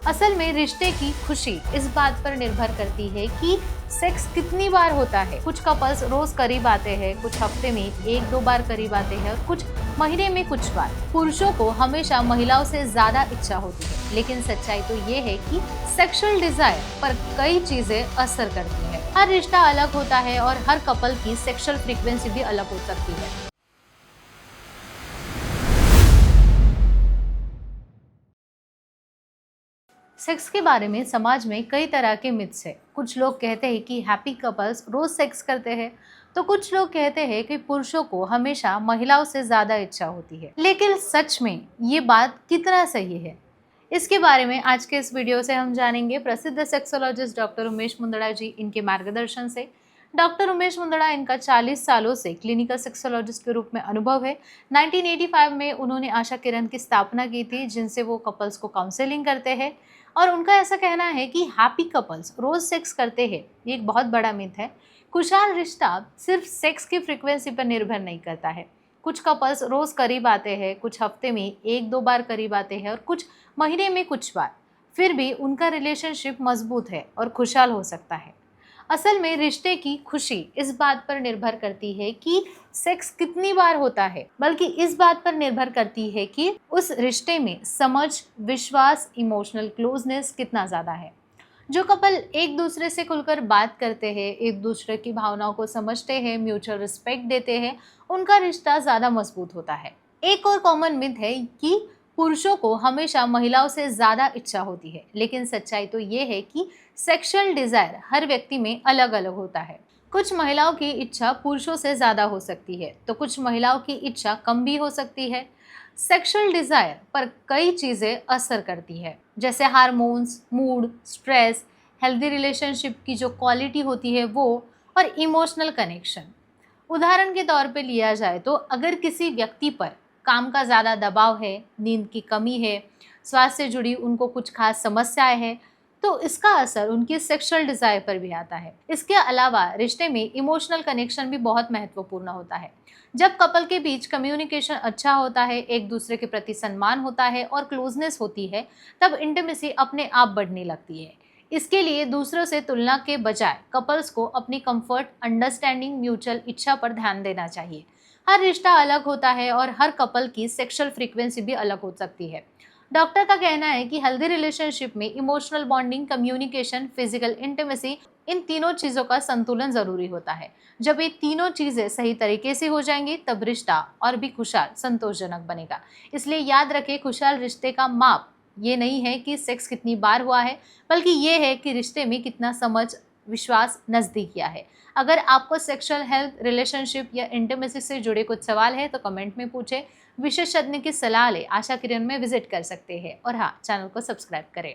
असल में रिश्ते की खुशी इस बात पर निर्भर करती है कि सेक्स कितनी बार होता है। कुछ कपल्स रोज करीब आते हैं, कुछ हफ्ते में एक दो बार करीब आते हैं और कुछ महीने में कुछ बार। पुरुषों को हमेशा महिलाओं से ज्यादा इच्छा होती है, लेकिन सच्चाई तो ये है कि सेक्सुअल डिजायर पर कई चीजें असर करती है। हर रिश्ता अलग होता है और हर कपल की सेक्सुअल फ्रीक्वेंसी भी अलग हो सकती है। सेक्स के बारे में समाज में कई तरह के मिथ्स है। कुछ लोग कहते हैं कि हैप्पी कपल्स रोज सेक्स करते हैं, तो कुछ लोग कहते हैं कि पुरुषों को हमेशा महिलाओं से ज्यादा इच्छा होती है। लेकिन सच में ये बात कितना सही है, इसके बारे में आज के इस वीडियो से हम जानेंगे प्रसिद्ध सेक्सोलॉजिस्ट डॉक्टर उमेश मुंदड़ा जी इनके मार्गदर्शन से। डॉक्टर उमेश मुंदड़ा, इनका 40 सालों से क्लिनिकल सेक्सोलॉजिस्ट के रूप में अनुभव है। 1985 में उन्होंने आशा किरण की स्थापना की थी, जिनसे वो कपल्स को काउंसलिंग करते हैं। और उनका ऐसा कहना है कि हैप्पी कपल्स रोज सेक्स करते हैं, ये एक बहुत बड़ा मिथ है। खुशहाल रिश्ता सिर्फ सेक्स की फ्रीक्वेंसी पर निर्भर नहीं करता है। कुछ कपल्स रोज करीब आते हैं, कुछ हफ्ते में एक दो बार करीब आते हैं और कुछ महीने में कुछ बार। फिर भी उनका रिलेशनशिप मजबूत है और खुशहाल हो सकता है। असल में रिश्ते की खुशी इस बात पर निर्भर करती है कि सेक्स कितनी बार होता है, बल्कि इस बात पर निर्भर करती है कि उस रिश्ते में समझ, विश्वास, इमोशनल क्लोजनेस कितना ज़्यादा है। जो कपल एक दूसरे से खुलकर बात करते हैं, एक दूसरे की भावनाओं को समझते हैं, म्यूचुअल रिस्पेक्ट देते हैं, उनका रिश्ता ज़्यादा मजबूत होता है। एक और कॉमन मिथ है कि पुरुषों को हमेशा महिलाओं से ज़्यादा इच्छा होती है, लेकिन सच्चाई तो ये है कि सेक्सुअल डिज़ायर हर व्यक्ति में अलग अलग होता है। कुछ महिलाओं की इच्छा पुरुषों से ज़्यादा हो सकती है, तो कुछ महिलाओं की इच्छा कम भी हो सकती है। सेक्सुअल डिज़ायर पर कई चीज़ें असर करती है, जैसे hormones, mood, stress, healthy relationship की जो क्वालिटी होती है वो, और इमोशनल कनेक्शन। उदाहरण के तौर पे लिया जाए तो अगर किसी व्यक्ति पर काम का ज़्यादा दबाव है, नींद की कमी है, स्वास्थ्य से जुड़ी उनको कुछ खास समस्याएं हैं, तो इसका असर उनकी सेक्सुअल डिज़ायर पर भी आता है। इसके अलावा रिश्ते में इमोशनल कनेक्शन भी बहुत महत्वपूर्ण होता है। जब कपल के बीच कम्युनिकेशन अच्छा होता है, एक दूसरे के प्रति सम्मान होता है और क्लोजनेस होती है, तब इंटीमेसी अपने आप बढ़ने लगती है। इसके लिए दूसरों से तुलना के बजाय कपल्स को अपनी कंफर्ट, अंडरस्टैंडिंग, म्यूचुअल इच्छा पर ध्यान देना चाहिए। हर रिश्ता अलग होता है और हर कपल की सेक्सुअल फ्रीक्वेंसी भी अलग हो सकती है। डॉक्टर का कहना है कि हेल्दी रिलेशनशिप में emotional bonding, communication, physical intimacy, इन तीनों चीज़ों का संतुलन ज़रूरी होता है। जब ये तीनों चीज़ें सही तरीके से हो जाएंगी, तब रिश्ता और भी खुशहाल, संतोषजनक बनेगा। इसलिए याद रखें, खुशहाल रिश्ते का माप ये नहीं है कि सेक्स कितनी बार हुआ है, बल्कि ये है कि रिश्ते में कितना समझ, विश्वास, नज़दीकियाँ है। अगर आपको सेक्सुअल हेल्थ, रिलेशनशिप या इंटीमेसी से जुड़े कुछ सवाल है तो कमेंट में पूछें। विशेषज्ञ की सलाह ले आशा किरण में विजिट कर सकते हैं, और हाँ, चैनल को सब्सक्राइब करें।